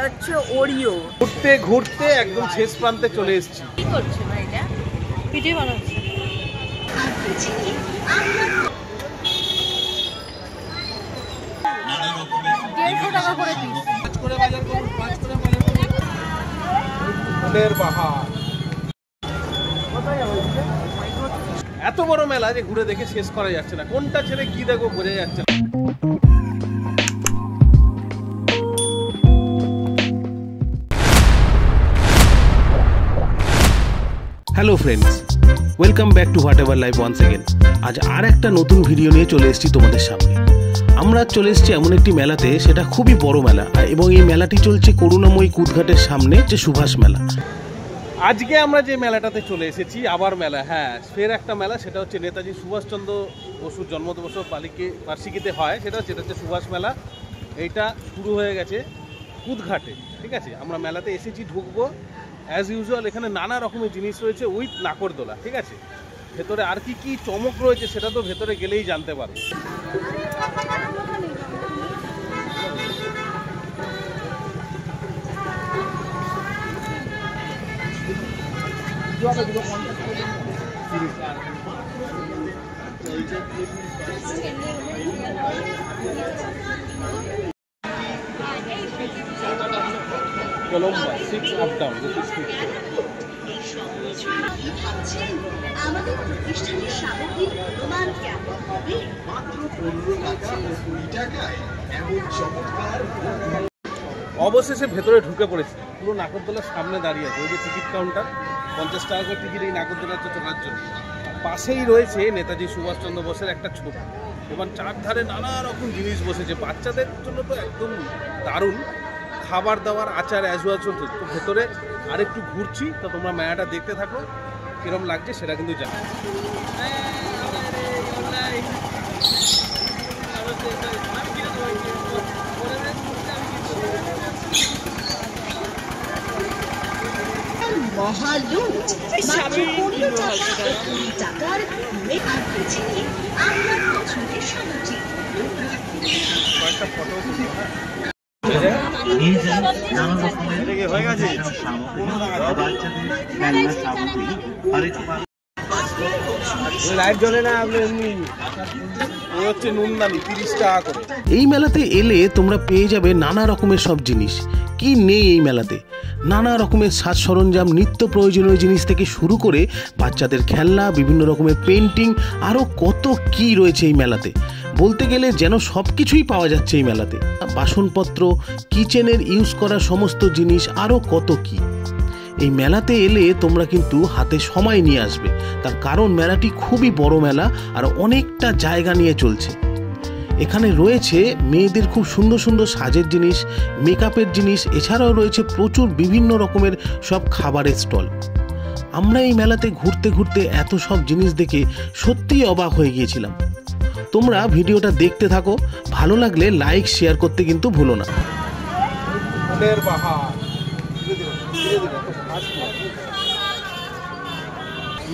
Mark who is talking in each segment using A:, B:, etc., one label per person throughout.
A: হচ্ছে ওরিও।
B: ঘুরতে ঘুরতে একদম শেষ প্রান্তে চলে এসেছি।
A: কি করছো ভাই? এটা ভিডিও বানাচ্ছি। টাকা করে পিস। 5 করে বাজার করুন, 5 করে বাজার করুন।
B: ফুলের বাহার। এত বড় মেলা যে ঘুরে দেখে শেষ করা যাচ্ছে না, কোনটা ছেড়ে কি দেখো বোঝা যাচ্ছে না। Hello friends, welcome back to whatever life once again. আজ আর একটা নতুন ভিডিও নিয়ে চলে এসেছি তোমাদের সামনে। আমরা চলে এসেছি এমন একটি মেলাতে, সেটা খুবই বড় মেলা, এবং এই মেলাটি চলছে করুণাময়ী কুদঘাটের সামনে, যে সুভাষ মেলা। আজকে আমরা যে মেলাটাতে চলে এসেছি, আবার মেলা, হ্যাঁ ফের একটা মেলা, সেটা হচ্ছে নেতাজি সুভাষচন্দ্র বসুর জন্মদিবস বার্ষিকীতে হয়, সেটা হচ্ছে সুভাষ মেলা। এইটা শুরু হয়ে গেছে কুদঘাটে, ঠিক আছে। আমরা মেলাতে এসেছি, ঢুকবো অ্যাজ ইউজুয়াল। এখানে নানা রকমের জিনিস রয়েছে উইথ নাকরদোলা, ঠিক আছে। ভেতরে আর কি কি চমক রয়েছে সেটা তো ভেতরে গেলেই জানতে পারবো। Colomba, 6 up down, this is 6. আমাদের প্রতিষ্ঠানের সামগ্রীর প্রমাণ কেমন হবে? মাত্র 15 টাকা ও 20 টাকায় এমন চমৎকার। অবশেষে ভেতরে ঢুকে পড়েছি। পুরো নাগরদোলার সামনে দাঁড়িয়ে আছে, ওই যে টিকিট কাউন্টার, 50 টাকা করে টিকিট এই নাগরদোলাতে চলার জন্য। পাশেই রয়েছে নেতাজি সুভাষচন্দ্র বোসের একটা ছবি, এবং চারধারে নানা রকম জিনিস বসেছে। বাচ্চাদের জন্য তো একদম দারুণ, খাবার দাবার, আচার অ্যাজ ওয়াল চলছে। তো ভেতরে আরেকটু ঘুরছি, তো তোমরা মেলাটা দেখতে থাকো, কিরম লাগছে সেটা কিন্তু জানো।
C: মহালুট মাত্র 15 টাকা ও 20 টাকার মেকআপ পেছনে আপনার পছন্দের সামগ্রী।
B: কয়েকটা ফটো লাইট জ্বলে না, হচ্ছে নুনদানি 30 টাকা করে। এই মেলাতে এলে তোমরা পেয়ে যাবে নানা রকমের সব জিনিস। কি নেই এই মেলাতে? নানা রকমের সাজ সরঞ্জাম, নিত্য প্রয়োজনীয় জিনিস থেকে শুরু করে বাচ্চাদের খেলনা, বিভিন্ন রকমের পেন্টিং, আরও কত কি রয়েছে এই মেলাতে। বলতে গেলে যেন সব কিছুই পাওয়া যাচ্ছে এই মেলাতে। বাসনপত্র, কিচেনের ইউজ করা সমস্ত জিনিস, আরও কত কি। এই মেলাতে এলে তোমরা কিন্তু হাতে সময় নিয়ে আসবে, তার কারণ মেলাটি খুবই বড় মেলা আর অনেকটা জায়গা নিয়ে চলছে। এখানে রয়েছে মেয়েদের খুব সুন্দর সুন্দর সাজের জিনিস, মেকআপের জিনিস, এছাড়াও রয়েছে প্রচুর বিভিন্ন রকমের সব খাবারের স্টল। আমরা এই মেলাতে ঘুরতে ঘুরতে এত সব জিনিস দেখে সত্যিই অবাক হয়ে গিয়েছিলাম। তোমরা ভিডিওটা দেখতে থাকো, ভালো লাগলে লাইক শেয়ার করতে কিন্তু ভুলো না। ফুলের বাহার।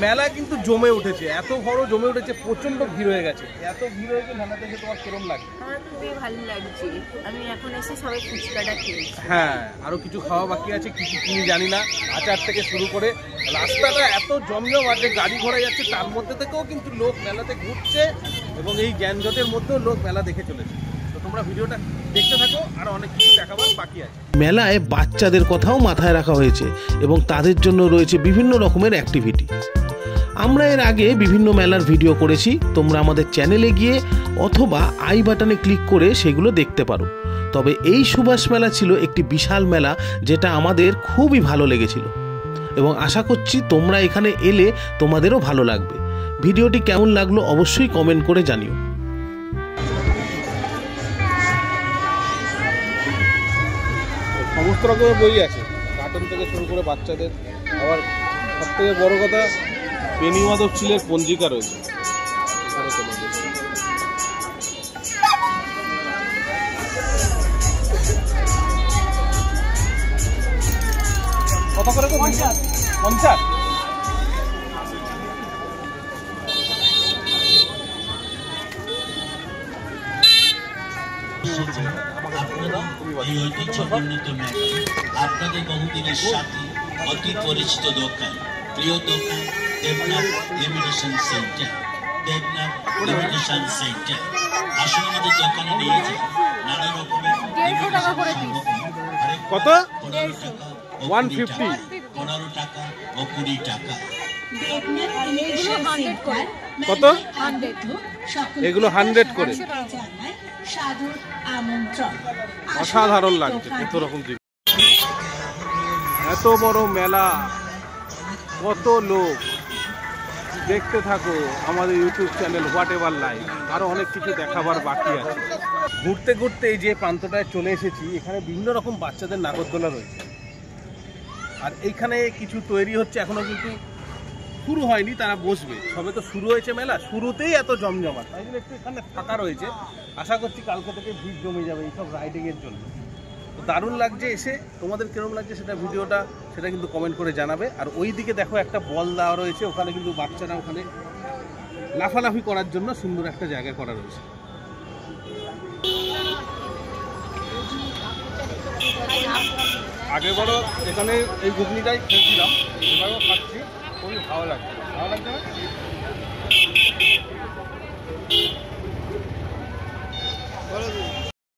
B: মেলা কিন্তু জমে উঠেছে, এত বড় জমে উঠেছে, প্রচন্ড ভিড় হয়ে গেছে। এত ভিড় হয়েছে মেলা দেখে তোমার কিরম লাগে?
A: আমার খুবই ভালো লাগছে। আমি এখন এসে সবাই ফুচকাটা খেয়েছি।
B: হ্যাঁ, আরো কিছু খাওয়া বাকি আছে, কিছু কিনি জানি না। আচার থেকে শুরু করে রাস্তাটা এত জমজম আছে, গাড়ি ঘোড়া যাচ্ছে, তার মধ্যে থেকেও কিন্তু লোক মেলাতে ঘুরছে, এবং এই যানজটের মধ্যেও লোক মেলা দেখে চলেছে। তো তোমরা ভিডিওটা দেখতে থাকো, আর অনেক কিছু দেখাবার বাকি আছে। মেলায় বাচ্চাদের কথাও মাথায় রাখা হয়েছে, এবং তাদের জন্য রয়েছে বিভিন্ন রকমের অ্যাক্টিভিটি। আমরা এর আগে বিভিন্ন মেলার ভিডিও করেছি, তোমরা আমাদের চ্যানেলে গিয়ে অথবা আই বাটনে ক্লিক করে সেগুলো দেখতে পারো। তবে এই সুভাষ মেলা ছিল একটি বিশাল মেলা, যেটা আমাদের খুবই ভালো লেগেছিল, এবং আশা করছি তোমরা এখানে এলে তোমাদেরও ভালো লাগবে। ভিডিওটি কেমন লাগলো অবশ্যই কমেন্ট করে জানিও। সমস্ত রকমের বই আছে, কার্টুন থেকে শুরু করে বাচ্চাদের। আবার সব থেকে বড় কথা, পেনি মাধব চিলের পঞ্জিকা রয়েছে। কত করে? 50।
D: এই ঐতিহ্যমণ্ডিত মেলা আপনাদের বহুদিনের সাথী, অতি পরিচিত দোকান, প্রিয় দোকান Debnath limitation centre. Debnath limitation centre, আসুন আমাদের দোকানে নিয়ে যান নানা রকমের
A: 150 টাকা করে পিস।
B: কত?
D: 15 টাকা,
B: 150
D: 15 টাকা ও 20 টাকা।
C: দেবনাথ লিমিটেশন সেন্টার
B: কত?
C: 100
B: এগুলো 100 করে।
C: জানায় সাদর আমন্ত্রণ।
B: অসাধারণ লাগছে কত রকম জিনিস। এত বড় মেলা, কত লোক, দেখতে থাকো আমাদের YouTube channel what ever life. আরও অনেক কিছু দেখাবার বাকি আছে। ঘুরতে ঘুরতে এই যে প্রান্তটায় চলে এসেছি, এখানে বিভিন্ন রকম বাচ্চাদের নাগরদোলা রয়েছে। আর এইখানে কিছু তৈরি হচ্ছে, এখনো কিন্তু শুরু হয়নি, তারা বসবে, সবে তো শুরু হয়েছে মেলা, শুরুতেই এত জমজমাট, তাই জন্য একটু এখানে ফাঁকা রয়েছে। আশা করছি কালকে থেকে ভিড় জমে যাবে এইসব রাইডিংয়ের জন্য। তো দারুণ লাগছে এসে, তোমাদের কিরকম লাগছে সেটা কিন্তু কমেন্ট করে জানাবে। আর ওই দিকে দেখো একটা বল দেওয়া রয়েছে, ওখানে কিন্তু বাচ্চারা ওখানে লাফালাফি করার জন্য সুন্দর একটা জায়গা করা রয়েছে। আগেবারও এখানে এই ঘুগনিটাই খেয়েছিলাম, এবারও খাচ্ছি, খুবই ভালো লাগছে। ভালো লাগছে না?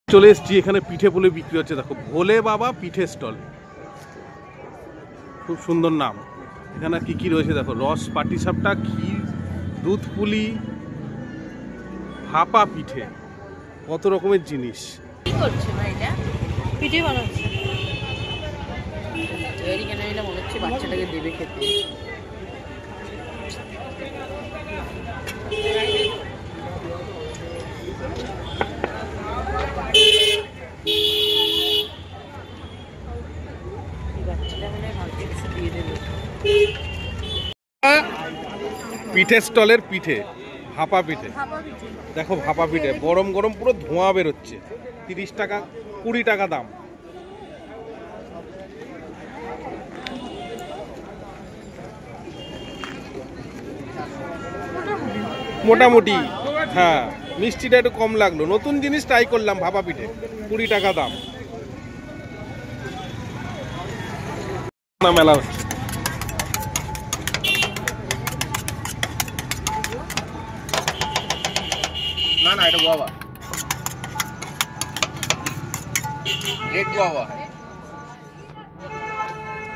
B: চলে এসছি, এখানে পিঠে পুলি বিক্রি হচ্ছে। দেখো, ভোলে বাবা পিঠে স্টল, খুব সুন্দর নাম। এখানে কি কি রয়েছে দেখো, রস পাটিসাপটা, ক্ষীর, দুধ পুলি, ভাপা পিঠে, কত রকমের জিনিস।
A: কি করছে ভাই? এটা পিঠে বানাচ্ছে। তৈরি কেন এটা মনে হচ্ছে বাচ্চাটাকে দেবে খেতে।
B: পিঠে স্টলের পিঠে, ভাপা পিঠে দেখো, ভাপা পিঠে গরম গরম পুরো ধোঁয়া বেরোচ্ছে। 30 টাকা 20 টাকা দাম। মোটামুটি হ্যাঁ, মিষ্টিটা একটু কম লাগলো। নতুন জিনিস ট্রাই করলাম, ভাপা পিঠে 20 টাকা দাম। মেলা হচ্ছে।
E: না না, এটা গোয়াবা, রেড গোয়াবা।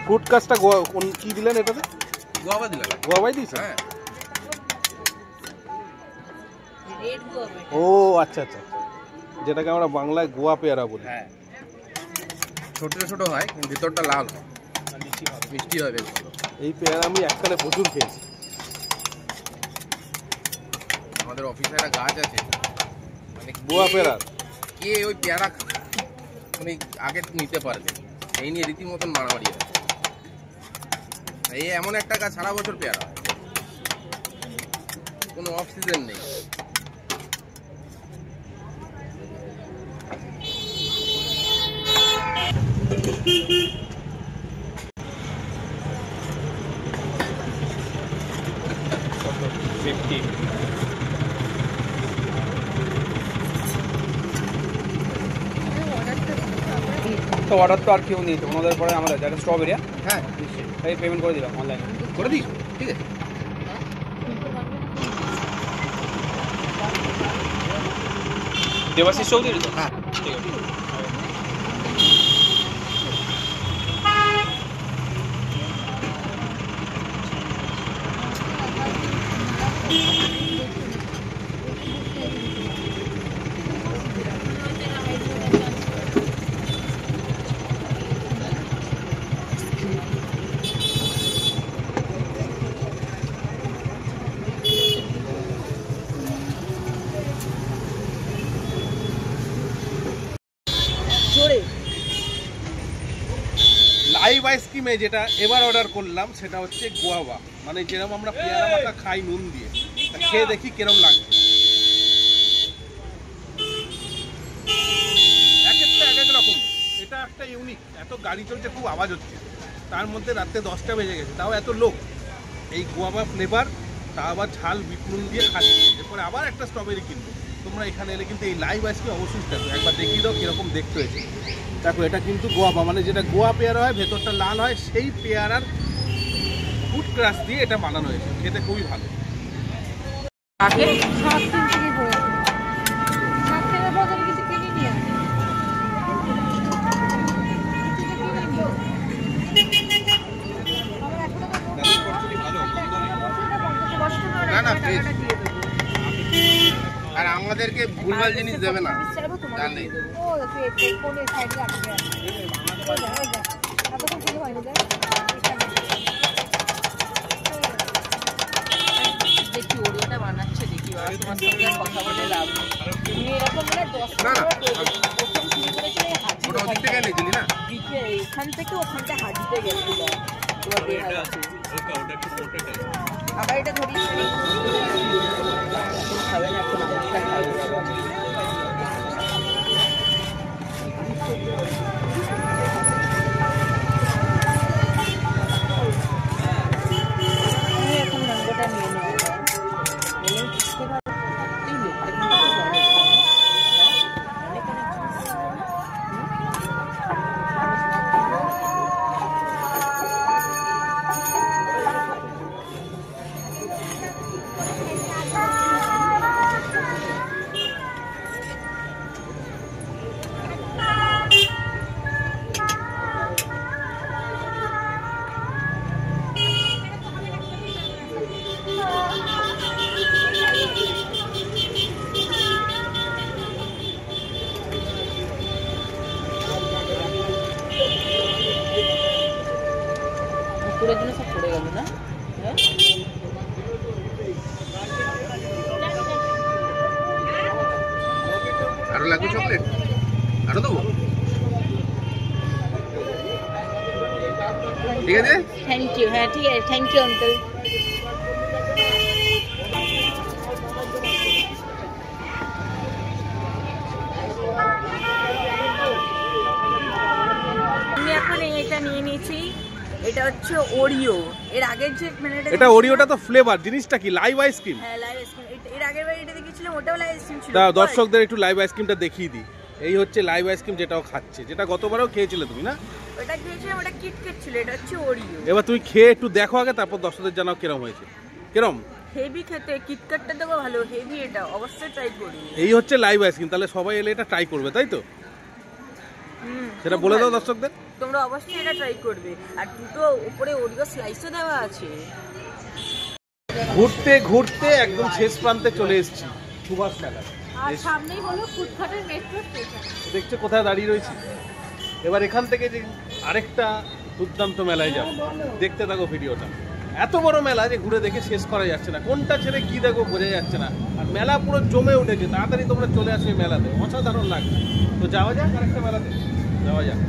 B: ফ্রুট কাজটা কি দিলেন এটাতে?
E: গোয়াবা দিলাম।
B: গোয়াবাই দিয়েছে?
E: হ্যাঁ,
B: ও আচ্ছা আচ্ছা, যেটাকে আমরা বাংলায় গোয়া পেয়ারা বলি।
E: হ্যাঁ, ছোট ছোট হয় কিন্তু ভিতরটা লাল হয়, মিষ্টি হয় বেশ ভালো।
B: এই পেয়ারা আমি এককালে প্রচুর খেয়েছি।
E: আমাদের অফিসে একটা গাছ আছে, মানে
B: গোয়া পেয়ারা
E: কে ওই পেয়ারা মানে আগে নিতে পারবে, এই নিয়ে রীতিমতন মারামারি হয়। এই এমন একটা গাছ সারা বছর পেয়ারা হয়, কোনো অফ সিজন নেই।
F: তো অর্ডার তো আর কেউ নেই, তো ওনাদের পরে আমরা যারা স্ট্রবেরি,
E: হ্যাঁ
F: তাই পেমেন্ট করে দিলাম অনলাইনে।
E: করে দিস, ঠিক আছে।
F: দেবাশিস চৌধুরী তো?
E: হ্যাঁ,
F: ঠিক আছে।
B: লাইভ আইসক্রিমে যেটা এবার অর্ডার করলাম সেটা হচ্ছে গোয়াবা, মানে যেরকম আমরা পেয়ারা মাখা খাই নুন দিয়ে, তা খেয়ে দেখি কিরম লাগছে। এক একটা এক এক রকম, এটা একটা ইউনিক। এত গাড়ি চলছে, খুব আওয়াজ হচ্ছে, তার মধ্যে রাত্রে 10টা বেজে গেছে, তাও এত লোক। এই গোয়াবা ফ্লেভার, তা আবার ঝাল বিট নুন দিয়ে খাচ্ছে। এরপরে আবার একটা স্ট্রবেরি কিনবো। তোমরা এখানে এলে কিন্তু এই লাইভ আইসক্রিম অবশ্যই দেখো, একবার দেখিয়ে দাও কীরকম দেখতে হয়েছে। দেখো এটা কিন্তু গোয়াবা, মানে যেটা গোয়া পেয়ারা হয় ভেতরটা লাল হয়, সেই পেয়ারার ফুড ক্রাশ দিয়ে এটা বানানো হয়েছে, খেতে খুবই ভালো।
A: আগে
G: 7 দিন থেকে পড়েছে, 7 দিনের পর আমি কিছু কিনে নিয়ে আসি।
E: না না ফ্রেশ। আর আমাদেরকে ভুলভাল জিনিস দেবে না, জানলে
A: দেখি ওরিওটা বানাচ্ছে, দেখি তোমার সঙ্গে আর কথা বলে লাভ নেই। তুমি এরকম মানে 10
E: না না
A: প্রথম শুরু করেছিলে এই হাঁচি
E: ওটা ওদিক থেকে এনেছিলি না?
A: দিকে, এখান থেকে ওখানটা হাঁচিতে গেছিল। তোমার দেখা যাচ্ছে আবার এটা ধরিস খাবে না, এখন অবস্থা খাবে। এখন ম্যাঙ্গোটা নিয়ে নেওয়া বুঝতে পারো এই লোকটা কিন্তু পুরোর জন্য সব পড়ে গেল না? হ্যাঁ
E: আরো লাগবে চকলেট? আরো দেবো? ঠিক আছে,
A: থ্যাংক ইউ। হ্যাঁ ঠিক আছে, থ্যাংক ইউ আঙ্কেল। আমি এখন এটা নিয়ে নিয়েছি, এটা হচ্ছে ওরিও। এর আগের যে মানে
B: এটা ওরিওটা তো ফ্লেভার, জিনিসটা কি লাইভ আইসক্রিম?
A: হ্যাঁ লাইভ আইসক্রিম। এর আগের বার এটা দেখেছিলাম, ওটাও লাইভ আইসক্রিম ছিল।
B: দাও দর্শকদের একটু লাইভ আইসক্রিমটা দেখিয়ে দিই। এই হচ্ছে লাইভ আইসক্রিম, যেটাও খাচ্ছে, যেটা গতবারও খেয়েছিলে তুমি না?
A: ওটা খেয়েছিলাম, ওটা কিটক্যাট ছিল, এটা হচ্ছে ওরিও।
B: এবার তুমি খেয়ে একটু দেখো আগে, তারপর দর্শকদের জানাও কিরম হয়েছে। কিরম?
A: হেভি খেতে, কিটক্যাটটা দেখো ভালো, হেভি, এটা অবশ্যই ট্রাই করি।
B: এই হচ্ছে লাইভ আইসক্রিম, তাহলে সবাই এলে এটা ট্রাই করবে, তাই তো? সেটা বলে দাও দর্শকদের।
A: তোমরা অবশ্যই এটা ট্রাই করবে। আর দুটো উপরে ওরিও স্লাইসও দেওয়া আছে।
B: ঘুরতে ঘুরতে একদম শেষ প্রান্তে চলে এসেছি, সুভাষ মেলা।
G: আর সামনেই হলো ফুটঘাটের মেট্রো স্টেশন।
B: দেখছো কোথায় দাঁড়িয়ে রয়েছি? এবার এখান থেকে যে আরেকটা দুর্দান্ত মেলায় যাবো, দেখতে থাকো ভিডিওটা। এত বড় মেলা যে ঘুরে দেখে শেষ করা যাচ্ছে না, কোনটা ছেড়ে কি দেখো বোঝা যাচ্ছে না। আর মেলা পুরো জমে উঠেছে, তাড়াতাড়ি তোমরা চলে আসো এই মেলাতে, অসাধারণ লাগবে। তো যাওয়া যাক আরেকটা মেলাতে, যাওয়া যাক।